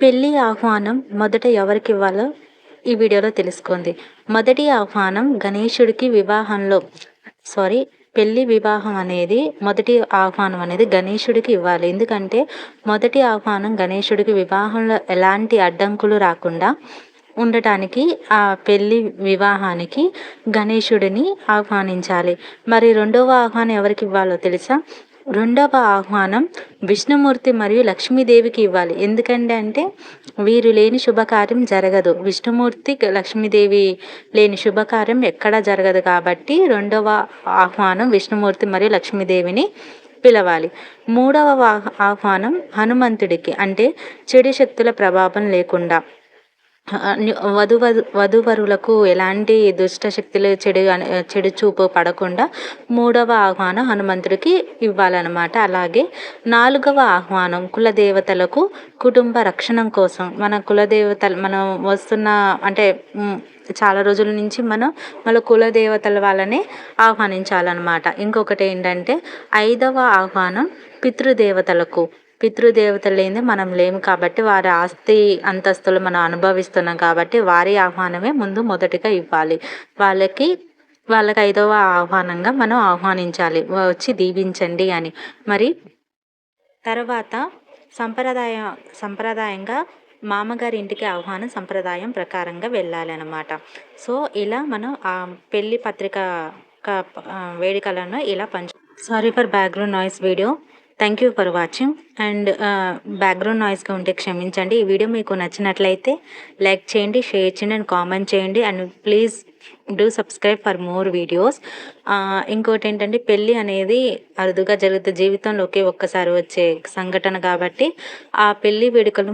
పెళ్లి ఆహ్వానం మొదట ఎవరికివ్వాలో ఈ వీడియోలో తెలుసుకోండి. మొదటి ఆహ్వానం గణేశుడికి పెళ్లి వివాహం అనేది మొదటి ఆహ్వానం అనేది గణేశుడికి ఇవ్వాలి. ఎందుకంటే మొదటి ఆహ్వానం గణేశుడికి వివాహంలో ఎలాంటి అడ్డంకులు రాకుండా ఉండటానికి ఆ పెళ్లి వివాహానికి గణేశుడిని ఆహ్వానించాలి. మరి రెండవ ఆహ్వానం ఎవరికి ఇవ్వాలో తెలుసా? రెండవ ఆహ్వానం విష్ణుమూర్తి మరియు లక్ష్మీదేవికి ఇవ్వాలి. ఎందుకంటే వీరు లేని శుభకార్యం జరగదు. విష్ణుమూర్తి లక్ష్మీదేవి లేని శుభకార్యం ఎక్కడా జరగదు. కాబట్టి రెండవ ఆహ్వానం విష్ణుమూర్తి మరియు లక్ష్మీదేవిని పిలవాలి. మూడవ ఆహ్వానం హనుమంతుడికి, అంటే చెడు శక్తుల ప్రభావం లేకుండా వధూవరులకు ఎలాంటి దుష్ట శక్తులు చెడు చూపు పడకుండా మూడవ ఆహ్వానం హనుమంతుడికి ఇవ్వాలన్నమాట. అలాగే నాలుగవ ఆహ్వానం కులదేవతలకు కుటుంబ రక్షణ కోసం మన కులదేవతలు మనం వస్తున్న అంటే చాలా రోజుల నుంచి మనం మన కులదేవతల వాళ్ళని ఆహ్వానించాలన్నమాట. ఇంకొకటి ఏంటంటే ఐదవ ఆహ్వానం పితృదేవతలు లేని మనం లేము కాబట్టి వారి ఆస్తి అంతస్తులు మనం అనుభవిస్తున్నాం కాబట్టి వారి ఆహ్వానమే మొదటిగా ఇవ్వాలి. వాళ్ళకి ఐదవ ఆహ్వానంగా మనం ఆహ్వానించాలి, వచ్చి దీవించండి అని. మరి తర్వాత సంప్రదాయంగా మామగారి ఇంటికి ఆహ్వానం సంప్రదాయం ప్రకారంగా వెళ్ళాలి అన్నమాట. సో ఇలా మనం ఆ పెళ్లి పత్రిక వేడుకలను ఇలా sorry for background noise video. Thank you for watching. And background నాయిస్గా ఉంటే క్షమించండి. ఈ వీడియో మీకు నచ్చినట్లయితే లైక్ చేయండి, షేర్ చేయండి అండ్ కామెంట్ చేయండి. And please do subscribe for more videos. ఇంకోటి ఏంటంటే పెళ్ళి అనేది అరుదుగా జరుగుతుంది, జీవితంలో ఒక్కసారి వచ్చే సంఘటన కాబట్టి ఆ పెళ్లి వేడుకలు